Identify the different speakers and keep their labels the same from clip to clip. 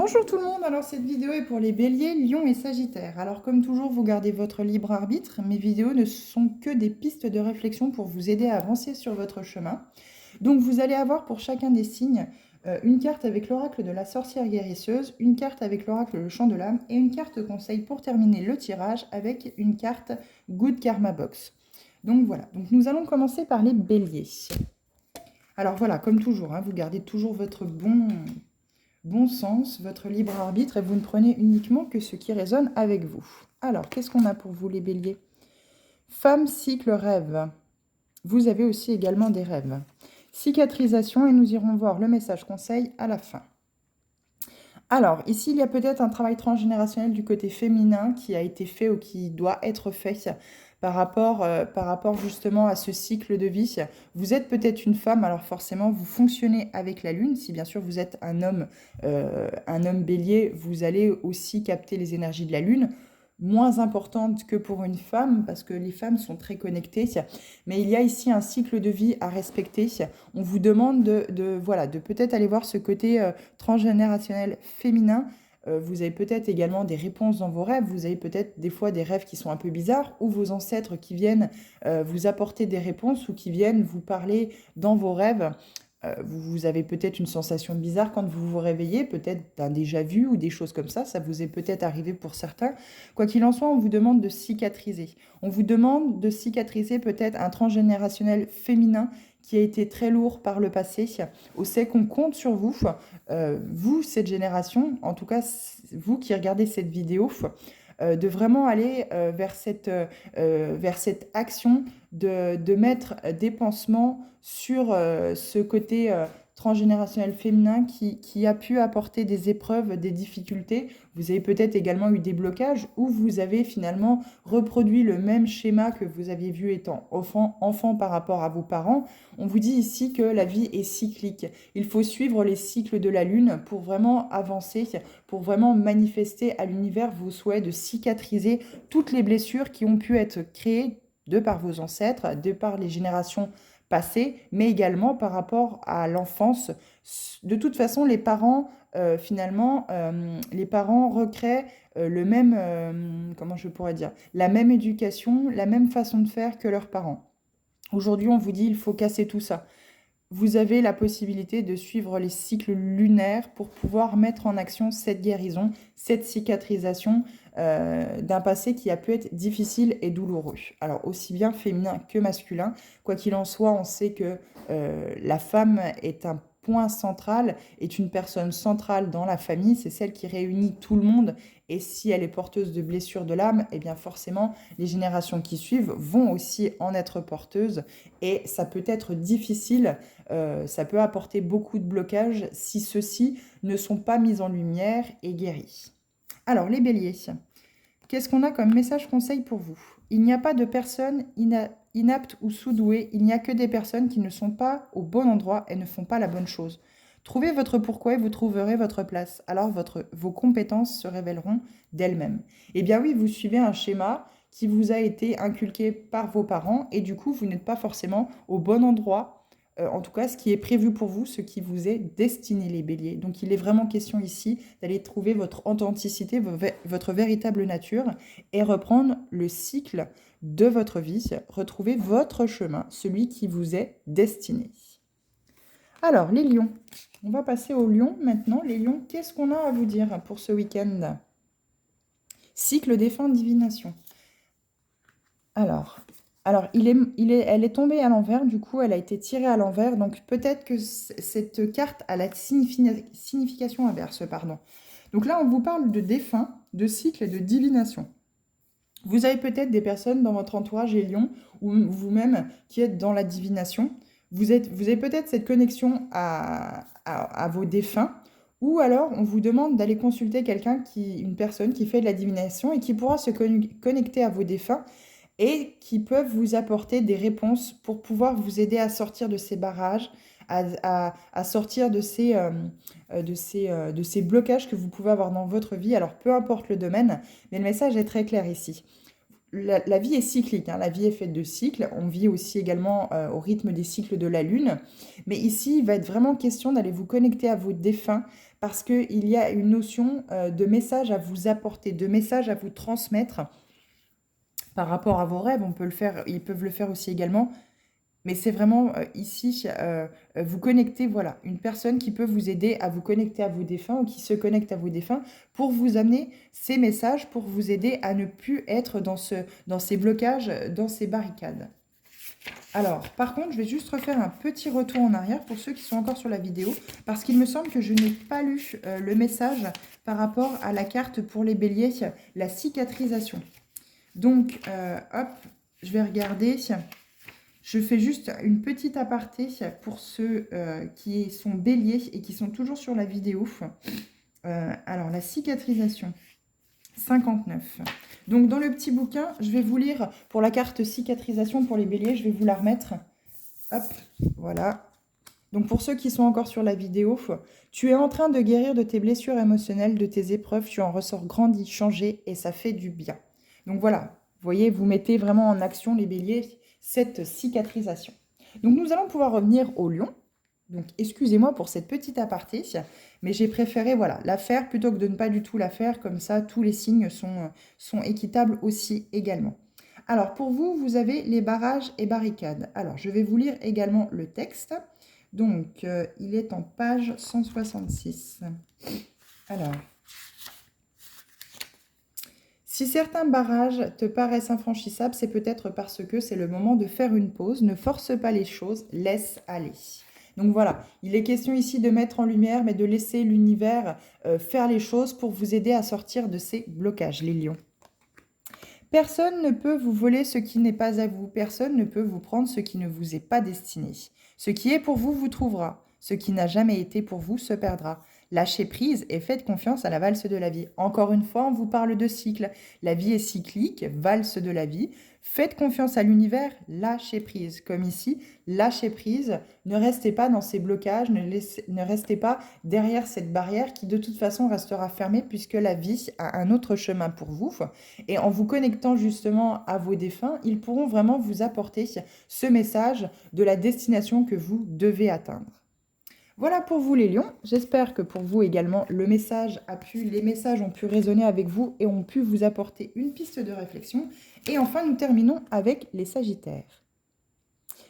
Speaker 1: Bonjour tout le monde, alors cette vidéo est pour les béliers, lions et sagittaires. Alors comme toujours, vous gardez votre libre arbitre, mes vidéos ne sont que des pistes de réflexion pour vous aider à avancer sur votre chemin. Donc vous allez avoir pour chacun des signes une carte avec l'oracle de la sorcière guérisseuse, une carte avec l'oracle le chant de l'âme et une carte conseil pour terminer le tirage avec une carte Good Karma Box. Donc voilà, donc nous allons commencer par les béliers. Alors voilà, comme toujours, vous gardez toujours votre bon sens, votre libre arbitre, et vous ne prenez uniquement que ce qui résonne avec vous. Alors, qu'est-ce qu'on a pour vous les béliers? Femme, cycle, rêve. Vous avez aussi également des rêves. Cicatrisation, et nous irons voir le message conseil à la fin. Alors, ici, il y a peut-être un travail transgénérationnel du côté féminin qui a été fait ou qui doit être fait par rapport justement à ce cycle de vie. Vous êtes peut-être une femme, alors forcément, vous fonctionnez avec la lune. Si bien sûr vous êtes un homme bélier, vous allez aussi capter les énergies de la lune, moins importantes que pour une femme, parce que les femmes sont très connectées. Mais il y a ici un cycle de vie à respecter. On vous demande de peut-être aller voir ce côté transgénérationnel féminin. Vous avez peut-être également des réponses dans vos rêves. Vous avez peut-être des fois des rêves qui sont un peu bizarres ou vos ancêtres qui viennent vous apporter des réponses ou qui viennent vous parler dans vos rêves. Vous avez peut-être une sensation bizarre quand vous vous réveillez, peut-être d'un déjà-vu ou des choses comme ça. Ça vous est peut-être arrivé pour certains. Quoi qu'il en soit, on vous demande de cicatriser. On vous demande de cicatriser peut-être un transgénérationnel féminin qui a été très lourd par le passé. On sait qu'on compte sur vous, vous, cette génération, en tout cas, vous qui regardez cette vidéo, de vraiment aller vers cette action de mettre des pansements sur ce côté transgénérationnel féminin qui a pu apporter des épreuves, des difficultés. Vous avez peut-être également eu des blocages où vous avez finalement reproduit le même schéma que vous aviez vu étant enfant par rapport à vos parents. On vous dit ici que la vie est cyclique. Il faut suivre les cycles de la lune pour vraiment avancer, pour vraiment manifester à l'univers vos souhaits de cicatriser toutes les blessures qui ont pu être créées de par vos ancêtres, de par les générations passées, mais également par rapport à l'enfance. De toute façon, les parents, les parents recréent le même, comment je pourrais dire, la même éducation, la même façon de faire que leurs parents. Aujourd'hui, on vous dit il faut casser tout ça. Vous avez la possibilité de suivre les cycles lunaires pour pouvoir mettre en action cette guérison, cette cicatrisation d'un passé qui a pu être difficile et douloureux. Alors aussi bien féminin que masculin. Quoi qu'il en soit, on sait que la femme est un point central, est une personne centrale dans la famille, c'est celle qui réunit tout le monde. Et si elle est porteuse de blessures de l'âme, eh bien forcément, les générations qui suivent vont aussi en être porteuses. Et ça peut être difficile, ça peut apporter beaucoup de blocages si ceux-ci ne sont pas mis en lumière et guéris. Alors, les béliers, qu'est-ce qu'on a comme message conseil pour vous? Il n'y a pas de personnes inaptes ou sous-douées, il n'y a que des personnes qui ne sont pas au bon endroit et ne font pas la bonne chose. Trouvez votre pourquoi et vous trouverez votre place. Alors vos compétences se révéleront d'elles-mêmes. Eh bien oui, vous suivez un schéma qui vous a été inculqué par vos parents et du coup, vous n'êtes pas forcément au bon endroit. En tout cas, ce qui est prévu pour vous, ce qui vous est destiné, les béliers. Donc, il est vraiment question ici d'aller trouver votre authenticité, votre véritable nature et reprendre le cycle de votre vie, retrouver votre chemin, celui qui vous est destiné. Alors, les lions. On va passer aux lions maintenant. Les lions, qu'est-ce qu'on a à vous dire pour ce week-end? Cycle des fins de divination. Alors elle est tombée à l'envers, du coup, elle a été tirée à l'envers. Donc, peut-être que cette carte a la signification inverse, pardon. Donc là, on vous parle de défunt, de cycle et de divination. Vous avez peut-être des personnes dans votre entourage, les lions, ou vous-même qui êtes dans la divination. Vous avez peut-être cette connexion à vos défunts, ou alors on vous demande d'aller consulter une personne qui fait de la divination et qui pourra se connecter à vos défunts et qui peuvent vous apporter des réponses pour pouvoir vous aider à sortir de ces barrages, à sortir de ces blocages que vous pouvez avoir dans votre vie. Alors peu importe le domaine, mais le message est très clair ici. la vie est cyclique, hein, la vie est faite de cycles. On vit aussi également au rythme des cycles de la Lune. Mais ici, il va être vraiment question d'aller vous connecter à vos défunts parce qu'il y a une notion de message à vous apporter, de message à vous transmettre par rapport à vos rêves. On peut le faire, ils peuvent le faire aussi également. Mais c'est vraiment ici, vous connecter, voilà, une personne qui peut vous aider à vous connecter à vos défunts ou qui se connecte à vos défunts pour vous amener ces messages, pour vous aider à ne plus être dans ces blocages, dans ces barricades. Alors, par contre, je vais juste refaire un petit retour en arrière pour ceux qui sont encore sur la vidéo, parce qu'il me semble que je n'ai pas lu le message par rapport à la carte pour les béliers, la cicatrisation. Donc, hop, je vais regarder. Je fais juste une petite aparté pour ceux qui sont béliers et qui sont toujours sur la vidéo. Alors, la cicatrisation, 59. Donc, dans le petit bouquin, je vais vous lire pour la carte cicatrisation pour les béliers. Je vais vous la remettre. Hop, voilà. Donc, pour ceux qui sont encore sur la vidéo, tu es en train de guérir de tes blessures émotionnelles, de tes épreuves. Tu en ressors grandi, changé et ça fait du bien. Donc, voilà. Vous voyez, vous mettez vraiment en action les béliers cette cicatrisation. Donc nous allons pouvoir revenir au lion. Donc excusez-moi pour cette petite aparté, mais j'ai préféré voilà, la faire plutôt que de ne pas du tout la faire, comme ça tous les signes sont équitables aussi également. Alors pour vous, vous avez les barrages et barricades. Alors je vais vous lire également le texte. Donc il est en page 166. Alors... Si certains barrages te paraissent infranchissables, c'est peut-être parce que c'est le moment de faire une pause. Ne force pas les choses, laisse aller. Donc voilà, il est question ici de mettre en lumière, mais de laisser l'univers faire les choses pour vous aider à sortir de ces blocages, les lions. Personne ne peut vous voler ce qui n'est pas à vous. Personne ne peut vous prendre ce qui ne vous est pas destiné. Ce qui est pour vous, vous trouvera. Ce qui n'a jamais été pour vous se perdra. Lâchez prise et faites confiance à la valse de la vie. Encore une fois, on vous parle de cycle. La vie est cyclique, valse de la vie. Faites confiance à l'univers, lâchez prise. Comme ici, lâchez prise. Ne restez pas dans ces blocages, ne restez pas derrière cette barrière qui de toute façon restera fermée puisque la vie a un autre chemin pour vous. Et en vous connectant justement à vos défunts, ils pourront vraiment vous apporter ce message de la destination que vous devez atteindre. Voilà pour vous les lions. J'espère que pour vous également, les messages ont pu résonner avec vous et ont pu vous apporter une piste de réflexion. Et enfin, nous terminons avec les sagittaires.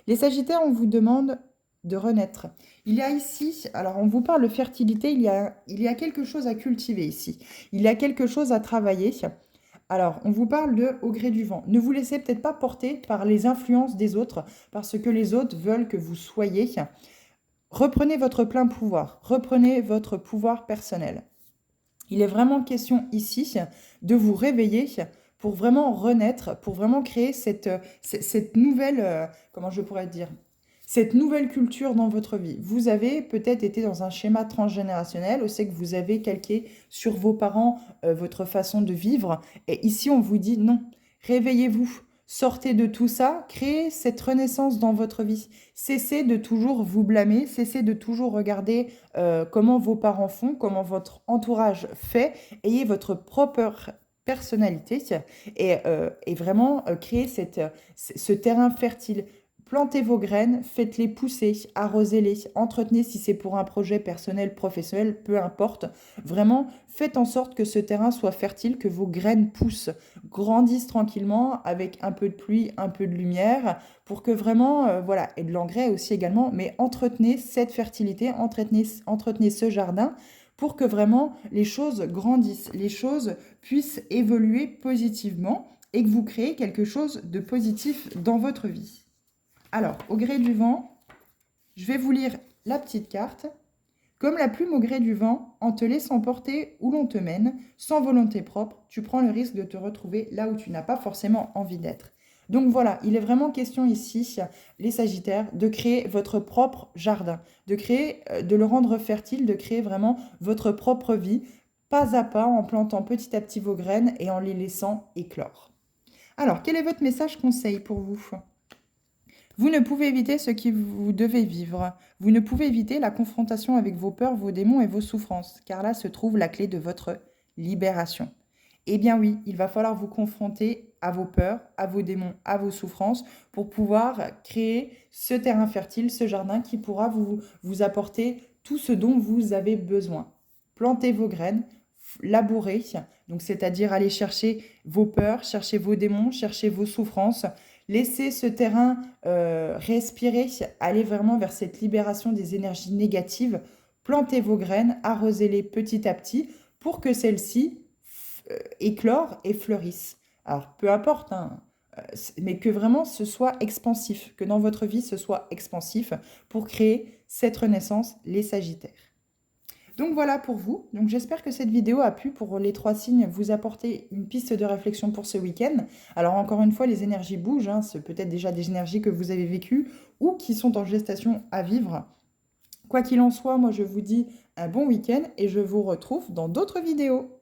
Speaker 1: Les sagittaires, on vous demande de renaître. Il y a ici, alors on vous parle de fertilité, il y a quelque chose à cultiver ici. Il y a quelque chose à travailler. Alors, on vous parle de au gré du vent. Ne vous laissez peut-être pas porter par les influences des autres, parce que les autres veulent que vous soyez. Reprenez votre plein pouvoir, reprenez votre pouvoir personnel. Il est vraiment question ici de vous réveiller pour vraiment renaître, pour vraiment créer cette nouvelle, comment je pourrais dire, cette nouvelle culture dans votre vie. Vous avez peut-être été dans un schéma transgénérationnel, on sait que vous avez calqué sur vos parents votre façon de vivre, et ici on vous dit non, réveillez-vous. Sortez de tout ça, créez cette renaissance dans votre vie. Cessez de toujours vous blâmer, cessez de toujours regarder comment vos parents font, comment votre entourage fait. Ayez votre propre personnalité et vraiment créer ce terrain fertile. Plantez vos graines, faites-les pousser, arrosez-les, entretenez si c'est pour un projet personnel, professionnel, peu importe. Vraiment, faites en sorte que ce terrain soit fertile, que vos graines poussent, grandissent tranquillement avec un peu de pluie, un peu de lumière, pour que vraiment, voilà, et de l'engrais aussi également, mais entretenez cette fertilité, entretenez ce jardin pour que vraiment les choses grandissent, les choses puissent évoluer positivement et que vous créez quelque chose de positif dans votre vie. Alors, au gré du vent, je vais vous lire la petite carte. Comme la plume au gré du vent, en te laissant porter où l'on te mène, sans volonté propre, tu prends le risque de te retrouver là où tu n'as pas forcément envie d'être. Donc voilà, il est vraiment question ici, les Sagittaires, de créer votre propre jardin, de le rendre fertile, de créer vraiment votre propre vie, pas à pas, en plantant petit à petit vos graines et en les laissant éclore. Alors, quel est votre message conseil pour vous ? Vous ne pouvez éviter ce que vous devez vivre. Vous ne pouvez éviter la confrontation avec vos peurs, vos démons et vos souffrances, car là se trouve la clé de votre libération. Eh bien oui, il va falloir vous confronter à vos peurs, à vos démons, à vos souffrances, pour pouvoir créer ce terrain fertile, ce jardin qui pourra vous apporter tout ce dont vous avez besoin. Plantez vos graines, labourez, donc c'est-à-dire aller chercher vos peurs, chercher vos démons, chercher vos souffrances, laissez ce terrain respirer, aller vraiment vers cette libération des énergies négatives, plantez vos graines, arrosez-les petit à petit pour que celles-ci éclorent et fleurissent. Alors peu importe, hein, mais que vraiment ce soit expansif, que dans votre vie ce soit expansif pour créer cette renaissance, les Sagittaires. Donc voilà pour vous. Donc j'espère que cette vidéo a pu, pour les 3 signes, vous apporter une piste de réflexion pour ce week-end. Alors encore une fois, les énergies bougent, hein, c'est peut-être déjà des énergies que vous avez vécues ou qui sont en gestation à vivre. Quoi qu'il en soit, moi je vous dis un bon week-end et je vous retrouve dans d'autres vidéos.